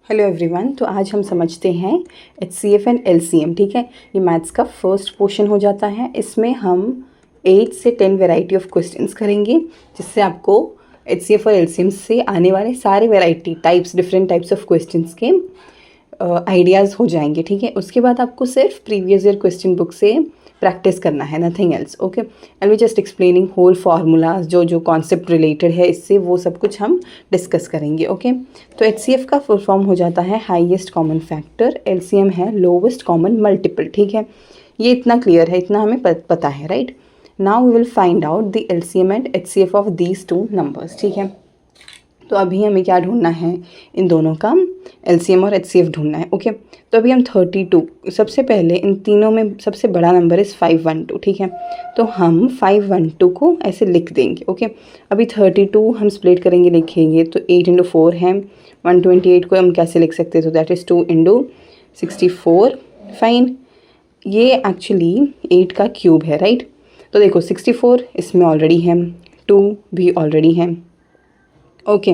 Hello everyone. तो आज हम समझते हैं HCF एंड LCM। ठीक है, ये मैथ्स का फर्स्ट पोर्शन हो जाता है। इसमें हम 8 से 10 वैरायटी ऑफ क्वेश्चंस करेंगे, जिससे आपको HCF और LCM से आने वाले सारे variety types different types of questions के आइडियाज़ हो जाएंगे। ठीक है, उसके बाद आपको सिर्फ प्रीवियस ईयर क्वेश्चन बुक से प्रैक्टिस करना है, nothing else. Okay, and we just explaining whole formulas जो कॉन्सेप्ट रिलेटेड है इससे, वो सब कुछ हम डिस्कस करेंगे। ओके, तो HCF का फुल फॉर्म हो जाता है हाईएस्ट कॉमन फैक्टर, LCM है लोवेस्ट कॉमन मल्टीपल। ठीक है, ये इतना क्लियर है, इतना हमें पता है, right. Now we will find out the LCM and HCF of these two numbers. ठीक है, तो अभी हमें क्या ढूंढना है, इन दोनों का LCM और HCF ढूंढना है। ओके, तो अभी हम 32, सबसे पहले इन तीनों में सबसे बड़ा नंबर इज़ 512। ठीक है, तो हम 512 को ऐसे लिख देंगे। ओके, अभी 32 हम स्प्लिट करेंगे, लिखेंगे तो 8 × 4 है। 128 को हम कैसे लिख सकते हैं, तो दैट इज़ 2 × 64। फाइन, ये एक्चुअली 8 का क्यूब है, राइट। तो देखो 64 इसमें ऑलरेडी है, 2 भी ऑलरेडी है। ओके,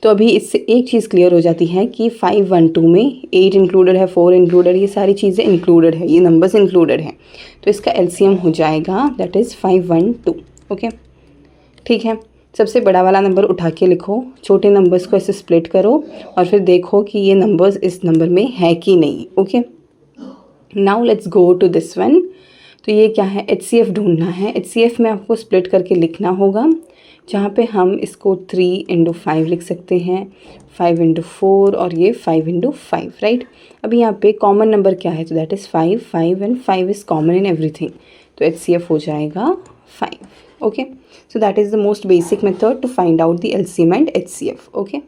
तो अभी इससे एक चीज़ क्लियर हो जाती है कि 512 में 8 इंक्लूडेड है, 4 इंक्लूडेड, ये सारी चीज़ें इंक्लूडेड है, ये नंबर्स इंक्लूडेड हैं। तो इसका LCM हो जाएगा दैट इज़ 512। ओके, ठीक है, सबसे बड़ा वाला नंबर उठा के लिखो, छोटे नंबर्स को ऐसे स्प्लिट करो और फिर देखो कि ये नंबर्स इस नंबर में है कि नहीं। Okay, now let's go to this one. तो ये क्या है, HCF ढूंढना है। HCF में आपको स्प्लिट करके लिखना होगा, जहाँ पे हम इसको 3 × 5 लिख सकते हैं, 5 × 4 और ये 5 × 5, राइट। अभी यहाँ पे कॉमन नंबर क्या है, तो that is 5 and 5 is common in everything, तो HCF हो जाएगा 5। Okay, so that is the most basic method to find out the LCM and HCF। Okay,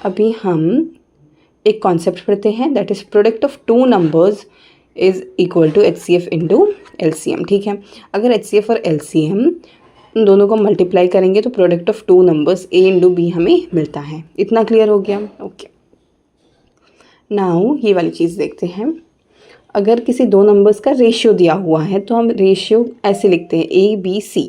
अभी हम एक कॉन्सेप्ट पढ़ते हैं, that is product of two numbers is equal to HCF × LCM। ठीक है, अगर HCF और LCM उन दोनों को मल्टीप्लाई करेंगे तो product of two numbers A × B हमें मिलता है। इतना क्लियर हो गया। ओके, नाउ ये वाली चीज़ देखते हैं। अगर किसी दो नंबर्स का रेशियो दिया हुआ है तो हम रेशियो ऐसे लिखते हैं ABC।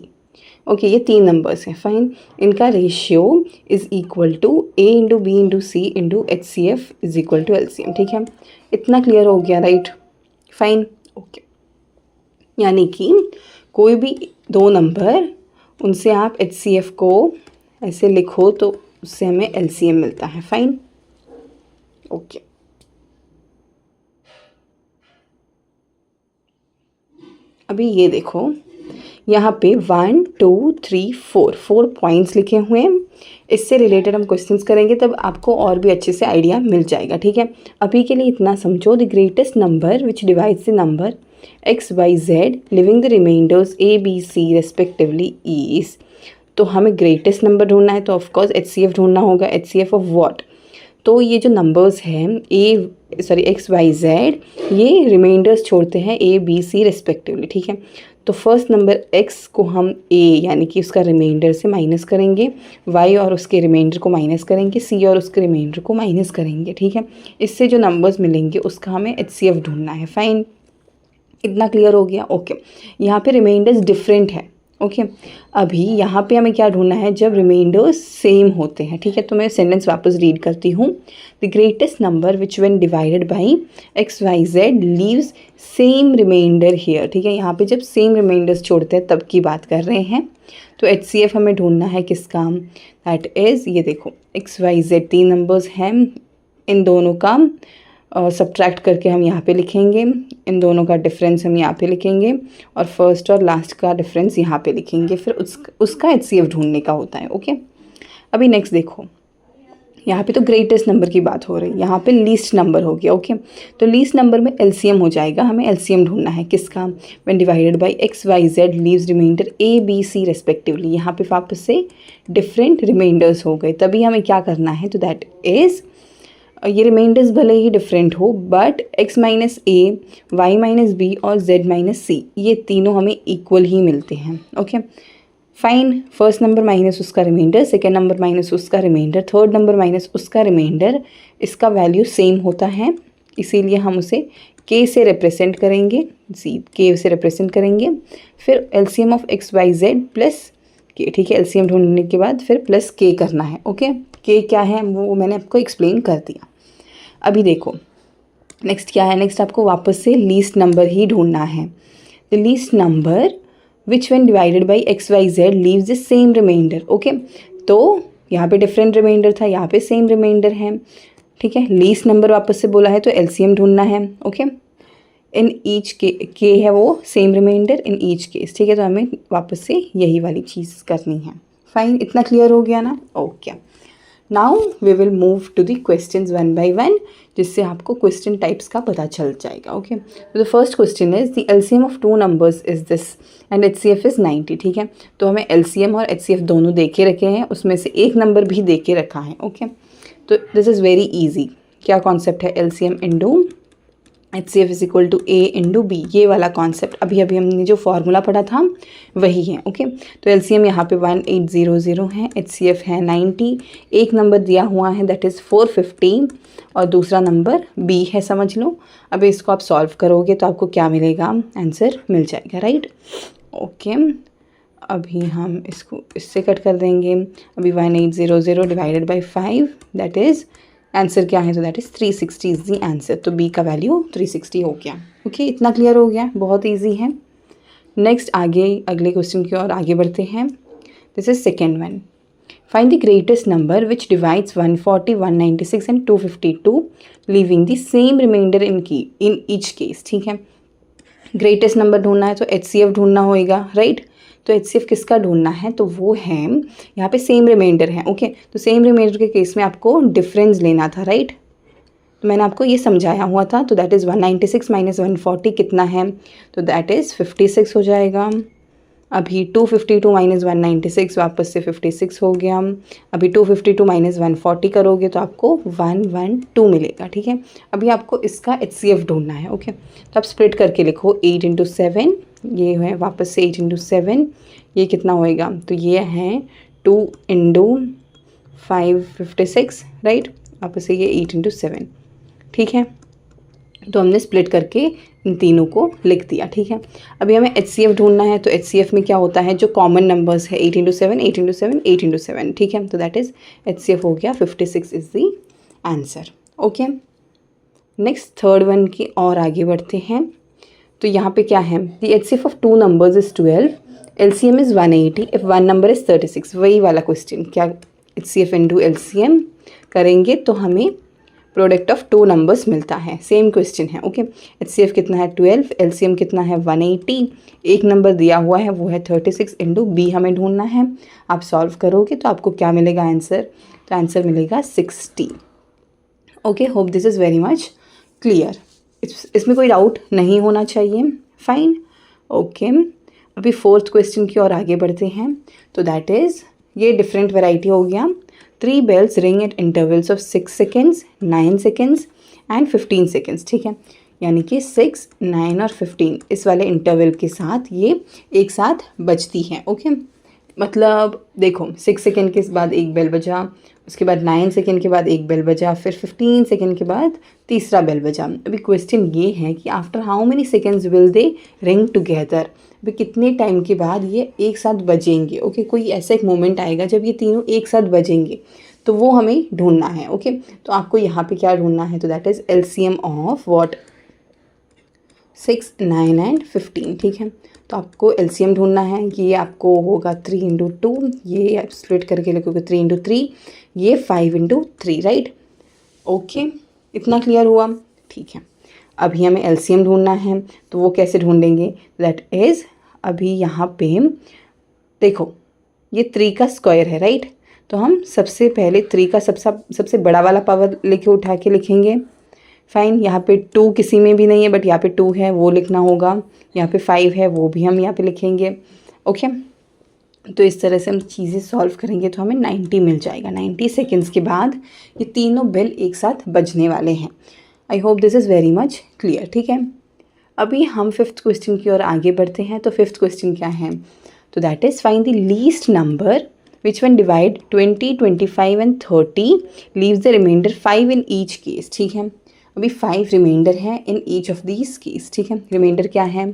ओके, ये 3 नंबर्स हैं, फाइन। इनका ratio is equal to A × B × C × HCF is equal to LCM। ठीक है, इतना क्लियर हो गया, राइट। फाइन, ओके, यानी कि कोई भी दो नंबर, उनसे आप HCF को ऐसे लिखो तो उससे हमें LCM मिलता है। फाइन, ओके, अभी ये देखो, यहाँ पे 1 2 3 4 पॉइंट्स लिखे हुए हैं। इससे रिलेटेड हम क्वेश्चंस करेंगे, तब आपको और भी अच्छे से आइडिया मिल जाएगा। ठीक है, अभी के लिए इतना समझो, the greatest number which divides the number x y z leaving the remainders a b c respectively is. तो हमें ग्रेटेस्ट नंबर ढूंढना है, तो ऑफकोर्स HCF ढूंढना होगा। HCF ऑफ व्हाट, तो ये जो नंबर्स हैं x y z, ये रिमाइंडर्स छोड़ते हैं a b c रेस्पेक्टिवली। ठीक है, तो फर्स्ट नंबर x को हम a यानी कि उसका रिमाइंडर से माइनस करेंगे, y और उसके रिमाइंडर को माइनस करेंगे, c और उसके रिमाइंडर को माइनस करेंगे। ठीक है, इससे जो नंबर्स मिलेंगे उसका हमें HCF ढूंढना है। फाइन, इतना क्लियर हो गया। ओके, यहाँ पे रिमाइंडर्स डिफरेंट है। ओके, अभी यहाँ पे हमें क्या ढूंढना है, जब रिमाइंडर्स सेम होते हैं। ठीक है, तो मैं सेंटेंस वापस रीड करती हूँ। The greatest number which when divided by x y z leaves same remainder here. ठीक है, यहाँ पे जब सेम रिमाइंडर्स छोड़ते हैं तब की बात कर रहे हैं। तो HCF हमें ढूंढना है किसका, दैट इज़ ये देखो x y z 3 नंबर्स हैं, इन दोनों का सब्ट्रैक्ट करके हम यहाँ पे लिखेंगे, इन दोनों का डिफरेंस हम यहाँ पे लिखेंगे और फर्स्ट और लास्ट का डिफरेंस यहाँ पे लिखेंगे, फिर उसका HCF ढूंढने का होता है। ओके, अभी नेक्स्ट देखो, यहाँ पे तो ग्रेटेस्ट नंबर की बात हो रही है, यहाँ पे लीस्ट नंबर हो गया। ओके, तो लीस्ट नंबर में LCM हो जाएगा, हमें LCM ढूंढना है किसका, when divided by x y z leaves remainder a b c respectively. यहाँ पे वापस से डिफरेंट रिमाइंडर्स हो गए, तभी हमें क्या करना है, तो दैट इज़ ये रिमाइंडर्स भले ही डिफरेंट हो, but x - a, y - b और z - c ये तीनों हमें इक्वल ही मिलते हैं। Okay, fine, first number minus उसका रिमाइंडर, सेकेंड नंबर माइनस उसका रिमाइंडर, थर्ड नंबर माइनस उसका रिमाइंडर, इसका वैल्यू सेम होता है, इसीलिए हम उसे k से रिप्रेजेंट करेंगे, k से रिप्रेजेंट करेंगे। फिर LCM of x y z plus k। ठीक है, LCM ढूंढने के बाद फिर प्लस k करना है। ओके, k क्या है वो मैंने आपको एक्सप्लेन कर दिया। अभी देखो नेक्स्ट क्या है, नेक्स्ट आपको वापस से लीस्ट नंबर ही ढूंढना है। The least number which when divided by X Y Z leaves the same remainder. Okay, तो यहाँ पे डिफरेंट रिमाइंडर था, यहाँ पे सेम रिमाइंडर है, ठीक है। लीस्ट नंबर वापस से बोला है तो एलसीएम ढूंढना है। ओके, इन ईच के है वो same remainder in each case, ठीक है। तो हमें वापस से यही वाली चीज़ करनी है। फाइन, इतना क्लियर हो गया ना? Okay, now we will move to the questions one by one, जिससे आपको क्वेश्चन टाइप्स का पता चल जाएगा। ओके, तो the first question is the LCM of two numbers is this and HCF is 90, ठीक है। तो हमें एलसीएम और एचसीएफ दोनों दे के रखे हैं, उसमें से एक नंबर भी दे के रखा है। ओके, तो दिस इज़ वेरी ईजी। क्या कॉन्सेप्ट है? LCM into HCF is equal to A into B, ये वाला कॉन्सेप्ट अभी हमने जो फॉर्मूला पढ़ा था वही है। ओके, तो LCM यहाँ पे 1800 है, HCF है 90, एक नंबर दिया हुआ है दैट इज़ 450 और दूसरा नंबर B है, समझ लो। अब इसको आप सॉल्व करोगे तो आपको क्या मिलेगा? आंसर मिल जाएगा, राइट। ओके, अभी हम इसको इससे कट कर देंगे। अभी 1800 divided by 5 that is answer क्या है? तो that is 360 is the answer. तो बी का वैल्यू 360 हो गया। ओके, इतना क्लियर हो गया, बहुत इजी है। नेक्स्ट आगे अगले क्वेश्चन की ओर आगे बढ़ते हैं। This is second one. Find the greatest number which divides 140, 196 and 252 leaving the same remainder in each case, ठीक है। ग्रेटेस्ट नंबर ढूंढना है तो HCF ढूंढना होगा, राइट। तो HCF किसका ढूंढना है? तो वो है यहाँ पे सेम रिमाइंडर है। ओके, तो सेम रिमाइंडर के केस में आपको डिफरेंस लेना था, राइट। तो मैंने आपको ये समझाया हुआ था। तो दैट इज़ 196 माइनस 140 कितना है? तो दैट इज़ 56 हो जाएगा। अभी 252 माइनस 196 वापस से 56 हो गया। अभी 252 माइनस 140 करोगे तो आपको 112 मिलेगा, ठीक है। अभी आपको इसका HCF ढूंढना है। ओके, तो आप स्प्लिट करके लिखो 8 इंटू 7, ये है वापस से 8 इंटू 7, ये कितना होएगा? तो ये है 2 इंटू 556, राइट। वापस से ये 8 इंटू 7, ठीक है। तो हमने स्प्लिट करके इन तीनों को लिख दिया, ठीक है। अभी हमें HCF ढूंढना है। तो HCF में क्या होता है? जो कॉमन नंबर्स है 8 इंटू 7, 8 इंटू 7, 8 इंटू 7, ठीक है। तो दैट इज़ HCF हो गया 56 is the answer. Okay, next third one की और आगे बढ़ते हैं। तो यहाँ पे क्या है? The HCF of two numbers is 12, LCM is 180 if one number is 36। वही वाला क्वेश्चन, क्या HCF इंटू LCM करेंगे तो हमें प्रोडक्ट ऑफ टू नंबर्स मिलता है। सेम क्वेश्चन है। ओके, HCF कितना है? 12, LCM कितना है? 180, एक नंबर दिया हुआ है वो है 36 इंटू B हमें ढूंढना है। आप सॉल्व करोगे तो आपको क्या मिलेगा आंसर? तो आंसर मिलेगा 60। Okay, hope this is very much clear. इसमें कोई डाउट नहीं होना चाहिए। फाइन। ओके, अभी फोर्थ क्वेश्चन की ओर आगे बढ़ते हैं। तो दैट इज़ ये डिफरेंट वेराइटी हो गया। 3 bells ring at intervals of 6 seconds, 9 seconds and 15 seconds, ठीक है। यानी कि 6, 9 और 15 इस वाले इंटरवल के साथ ये एक साथ बजती हैं। ओके, मतलब देखो 6 सेकेंड के बाद एक बेल बजा, उसके बाद 9 सेकेंड के बाद एक बेल बजा, फिर 15 सेकेंड के बाद तीसरा बेल बजा। अभी क्वेश्चन ये है कि after how many seconds will they ring together? अभी कितने टाइम के बाद ये एक साथ बजेंगे? ओके, कोई ऐसा एक मोमेंट आएगा जब ये तीनों एक साथ बजेंगे, तो वो हमें ढूंढना है। ओके, तो आपको यहाँ पे क्या ढूंढना है? तो that is LCM of what? 6, 9 and 15, ठीक है। तो आपको LCM ढूंढना है। ये आपको होगा 3 इंटू 2, ये आप स्प्लिट करके लिखोगे 3 इंटू 3, ये 5 इंटू 3, राइट। ओके, इतना क्लियर हुआ? ठीक है। अभी हमें LCM ढूंढना है, तो वो कैसे ढूंढेंगे? दैट इज़ अभी यहाँ पे देखो ये 3 का स्क्वायर है, राइट। तो हम सबसे पहले 3 का सबसे बड़ा वाला पावर लेके उठा के लिखेंगे। फाइन, यहाँ पे 2 किसी में भी नहीं है बट यहाँ पे 2 है, वो लिखना होगा। यहाँ पे 5 है, वो भी हम यहाँ पे लिखेंगे। ओके, तो इस तरह से हम चीज़ें सॉल्व करेंगे तो हमें 90 मिल जाएगा। 90 सेकेंड्स के बाद ये तीनों बेल एक साथ बजने वाले हैं। I hope this is very much clear, ठीक है। अभी हम फिफ्थ क्वेश्चन की ओर आगे बढ़ते हैं। तो फिफ्थ क्वेश्चन क्या है? तो that is find the least number which one divide 20, 25 and 30 leaves the remainder 5 in each case, ठीक है। अभी 5 रिमाइंडर है in each of these case, ठीक है। रिमाइंडर क्या है?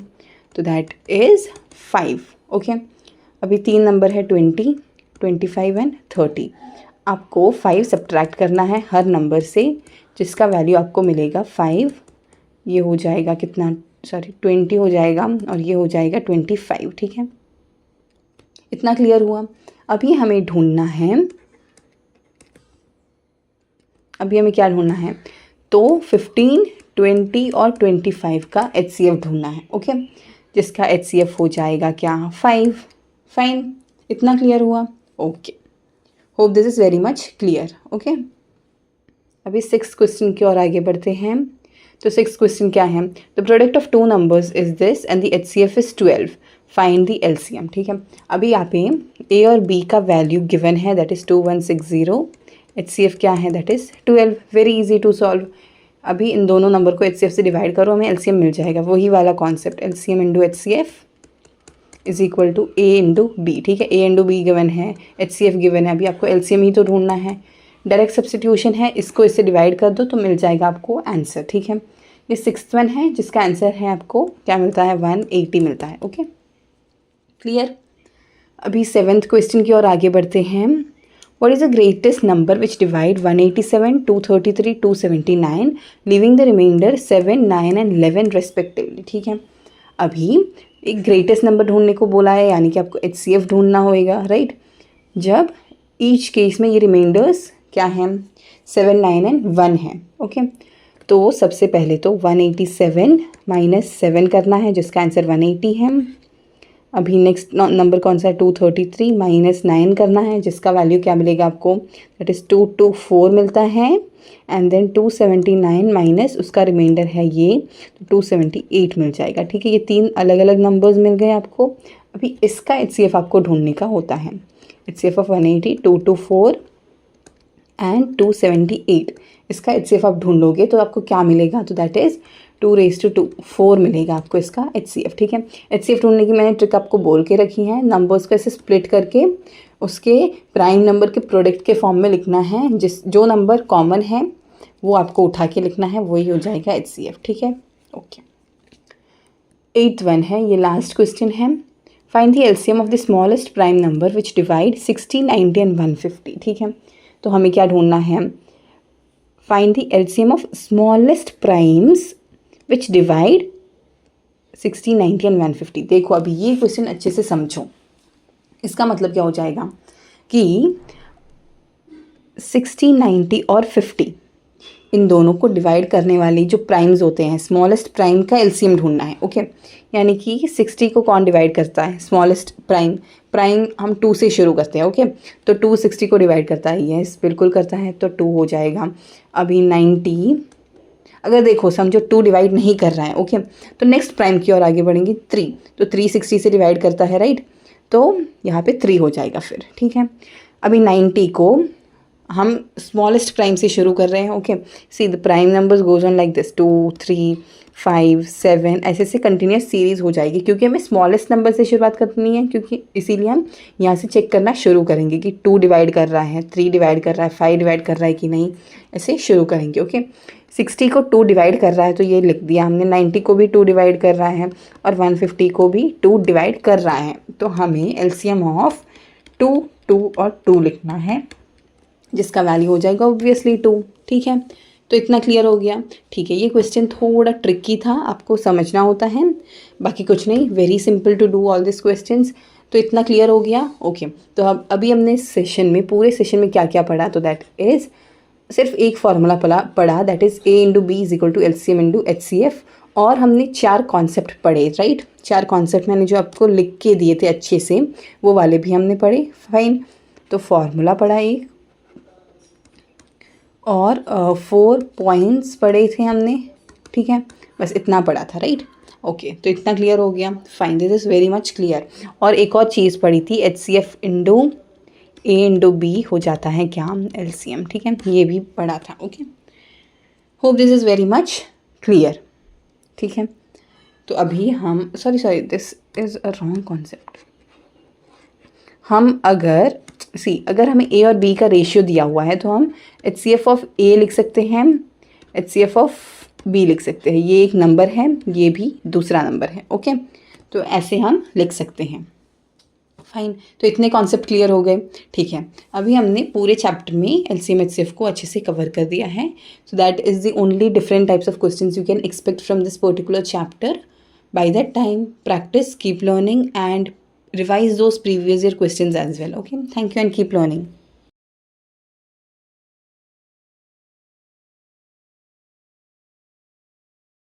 तो दैट इज़ 5। ओके, अभी 3 नंबर है 20, 25 एंड 30। आपको 5 सब्ट्रैक्ट करना है हर नंबर से, जिसका वैल्यू आपको मिलेगा 5। ये हो जाएगा कितना, 20 हो जाएगा और ये हो जाएगा 25, ठीक है। इतना क्लियर हुआ। अभी हमें ढूंढना है, अभी हमें क्या ढूंढना है, तो 15, 20 और 25 का HCF ढूंढना है, ओके। जिसका HCF हो जाएगा क्या, 5। फाइन, इतना क्लियर हुआ, okay. Hope this is very much clear, okay. अभी 6th क्वेश्चन की ओर आगे बढ़ते हैं। तो 6th क्वेश्चन क्या है, the product of 2 numbers is this and the HCF is 12, find the LCM, ठीक है। अभी यहाँ पे A और B का वैल्यू गिवन है, दैट इज़ 2160। HCF क्या है, that is 12, very easy to solve. अभी इन दोनों नंबर को HCF से डिवाइड करो, हमें LCM मिल जाएगा, वही वाला concept, LCM into HCF is equal to A into B, ठीक है। A इंटू बी गिवन है, HCF गिवन है, अभी आपको LCM ही तो ढूंढना है। डायरेक्ट सब्स्टिट्यूशन है, इसको इससे डिवाइड कर दो तो मिल जाएगा आपको आंसर, ठीक है। ये 6th वन है जिसका आंसर है आपको क्या मिलता है, 180 मिलता है, ओके क्लियर। अभी 7th क्वेश्चन की ओर आगे बढ़ते हैं। What is the greatest number which divide 187, 233, 279 leaving the remainder 7, 9 and 11 respectively, ठीक है। अभी एक ग्रेटेस्ट नंबर ढूंढने को बोला है, यानी कि आपको HCF ढूंढना होएगा, राइट। जब ईच केस में ये रिमाइंडर्स क्या हैं, 7, 9 एंड 1 है, ओके। तो सबसे पहले तो 187 माइनस 7 करना है, जिसका आंसर 180 है। अभी नेक्स्ट नंबर कौन सा है, 233 माइनस 9 करना है, जिसका वैल्यू क्या मिलेगा आपको, दैट इज़ 224 मिलता है। एंड देन 279 माइनस उसका रिमाइंडर है ये, तो 278 मिल जाएगा, ठीक है। ये 3 अलग अलग नंबर्स मिल गए आपको। अभी इसका HCF आपको ढूंढने का होता है, HCF ऑफ 180, 224 एंड 278, इसका HCF आप ढूंढोगे तो आपको क्या मिलेगा, तो दैट इज़ 2⁴ मिलेगा आपको इसका HCF, ठीक है। HCF ढूंढने की मैंने ट्रिक आपको बोल के रखी है, नंबर्स को ऐसे स्प्लिट करके उसके प्राइम नंबर के प्रोडक्ट के फॉर्म में लिखना है, जो नंबर कॉमन है वो आपको उठा के लिखना है, वही हो जाएगा HCF, ठीक है, ओके। 8th वन है, ये लास्ट क्वेश्चन है। Find the LCM of the smallest prime number which divide 60, 90 and 150, ठीक है। तो हमें क्या ढूंढना है, find the LCM of smallest primes which divide 60, 90 and 150। देखो अभी ये क्वेश्चन अच्छे से समझो, इसका मतलब क्या हो जाएगा कि 60, 90 और 50 इन दोनों को डिवाइड करने वाली जो प्राइम्स होते हैं, स्मॉलेस्ट प्राइम का LCM ढूंढना है, ओके। यानी कि 60 को कौन डिवाइड करता है, स्मॉलेस्ट प्राइम हम 2 से शुरू करते हैं, ओके। तो 2 60 को डिवाइड करता है, यस बिल्कुल करता है, तो 2 हो जाएगा। अभी 90, अगर देखो समझो 2 डिवाइड नहीं कर रहा है, ओके, तो नेक्स्ट प्राइम की ओर आगे बढ़ेंगे 3, तो 3 60 से डिवाइड करता है, राइट, तो यहाँ पे 3 हो जाएगा फिर, ठीक है। अभी 90 को हम स्मॉलेस्ट प्राइम से शुरू कर रहे हैं, okay. See the prime numbers goes on like this, 2, 3, 5, 7 ऐसे से कंटिन्यूस सीरीज हो जाएगी, क्योंकि हमें स्मॉलेस्ट नंबर से शुरुआत करनी है, क्योंकि इसीलिए हम यहाँ से चेक करना शुरू करेंगे कि 2 डिवाइड कर रहा है, 3 डिवाइड कर रहा है, 5 डिवाइड कर रहा है कि नहीं, ऐसे शुरू करेंगे, ओके। 60 को 2 डिवाइड कर रहा है तो ये लिख दिया हमने, 90 को भी 2 डिवाइड कर रहा है और 150 को भी 2 डिवाइड कर रहा है, तो हमें LCM ऑफ 2, 2 और 2 लिखना है, जिसका वैल्यू हो जाएगा ऑब्वियसली 2, ठीक है। तो इतना क्लियर हो गया, ठीक है। ये क्वेश्चन थोड़ा ट्रिकी था, आपको समझना होता है, बाकी कुछ नहीं, very simple to do all this questions. तो इतना क्लियर हो गया, ओके। तो अब अभी हमने सेशन में, पूरे सेशन में क्या क्या पढ़ा, तो दैट इज़ सिर्फ एक फार्मूला पढ़ा, that is A into B is equal to LCM into HCF, और हमने 4 कॉन्सेप्ट पढ़े, राइट। 4 कॉन्सेप्ट मैंने जो आपको लिख के दिए थे अच्छे से, वो वाले भी हमने पढ़े, फाइन। तो फार्मूला पढ़ा एक, और 4 पॉइंट्स पढ़े थे हमने, ठीक है, बस इतना पढ़ा था, राइट, ओके। तो इतना क्लियर हो गया, fine, this is very much clear. और एक और चीज़ पढ़ी थी, HCF into A into B हो जाता है क्या, LCM, ठीक है, ये भी पढ़ा था, okay. Hope this is very much clear, ठीक है। तो अभी हम sorry this is a wrong concept. हम अगर हमें A और B का रेशियो दिया हुआ है तो हम HCF ऑफ A लिख सकते हैं, HCF ऑफ B लिख सकते हैं, ये एक नंबर है, ये भी दूसरा नंबर है, ओके। तो ऐसे हम लिख सकते हैं, फाइन, तो इतने कॉन्सेप्ट क्लियर हो गए। ठीक है, अभी हमने पूरे चैप्टर में एलसीएम एचसीएफ को अच्छे से कवर कर दिया है। सो that is the only different types of questions you can expect from this particular chapter. By that time, practice, keep learning, and revise those previous year questions as well. Okay, thank you and keep learning.